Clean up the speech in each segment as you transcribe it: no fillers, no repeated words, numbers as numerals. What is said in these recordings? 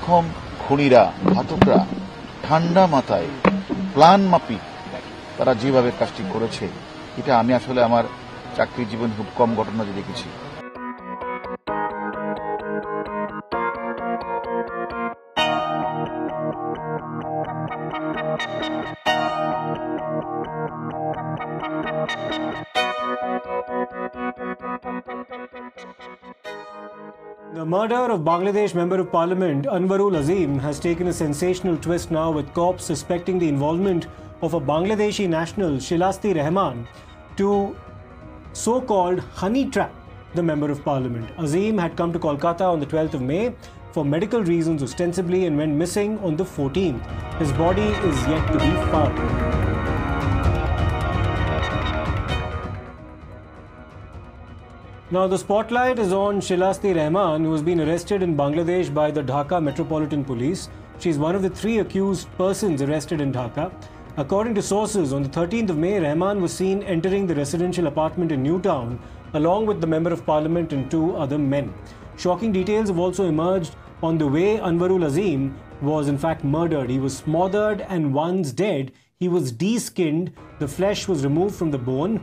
সক্ষম খুনিরা, ঘাতকরা ঠান্ডা মাথায় প্ল্যান মাফিক তারা যেভাবে কাজটি করেছে, এটা আমি আসলে আমার চাকরি জীবন খুব কম ঘটনা যে দেখেছি। The murder of Bangladesh Member of Parliament Anwarul Azim has taken a sensational twist now, with cops suspecting the involvement of a Bangladeshi national, Shilasti Rehman, to so-called honey trap the Member of Parliament. Azim had come to Kolkata on the 12th of May for medical reasons ostensibly and went missing on the 14th. His body is yet to be found. Now the spotlight is on Shilasti Rehman, who has been arrested in Bangladesh by the Dhaka Metropolitan Police. She is one of the 3 accused persons arrested in Dhaka. According to sources, on the 13th of May, Rehman was seen entering the residential apartment in Newtown along with the Member of Parliament and 2 other men. Shocking details have also emerged on the way Anwarul Azim was in fact murdered. He was smothered, and once dead, he was de-skinned, the flesh was removed from the bone,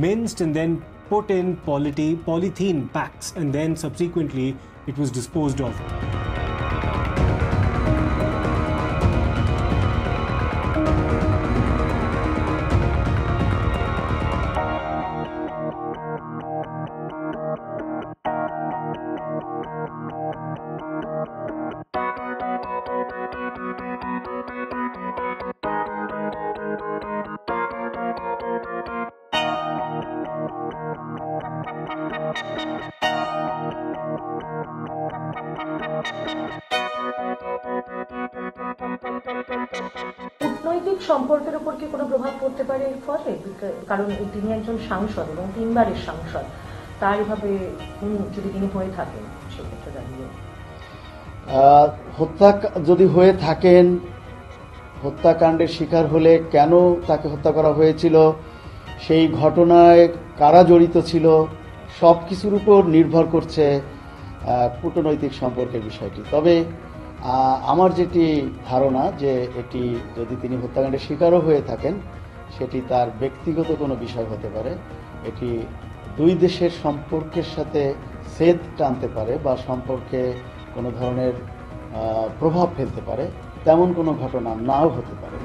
minced and then put in polythene packs, and then subsequently it was disposed of. কূটনৈতিক সম্পর্কের উপর কি কোনো প্রভাব পড়তে পারে এর ফলে? কারণ তিনি একজন সাংসদ এবং 3 বারের সাংসদ, তার এভাবে যদি তিনি হয়ে থাকেন সেক্ষেত্রে দাঁড়িয়ে হত্যা যদি হয়ে থাকেন, হত্যাকাণ্ডের শিকার হলে কেন তাকে হত্যা করা হয়েছিল, সেই ঘটনায় কারা জড়িত ছিল, সব কিছুর উপর নির্ভর করছে কূটনৈতিক সম্পর্কের বিষয়টি। তবে আমার যেটি ধারণা যে এটি যদি তিনি হত্যাকাণ্ডের শিকারও হয়ে থাকেন, সেটি তার ব্যক্তিগত কোনো বিষয় হতে পারে। এটি 2 দেশের সম্পর্কের সাথে ছেদ টানতে পারে বা সম্পর্কে কোনো ধরনের প্রভাব ফেলতে পারে, তেমন কোনো ঘটনা নাও হতে পারে।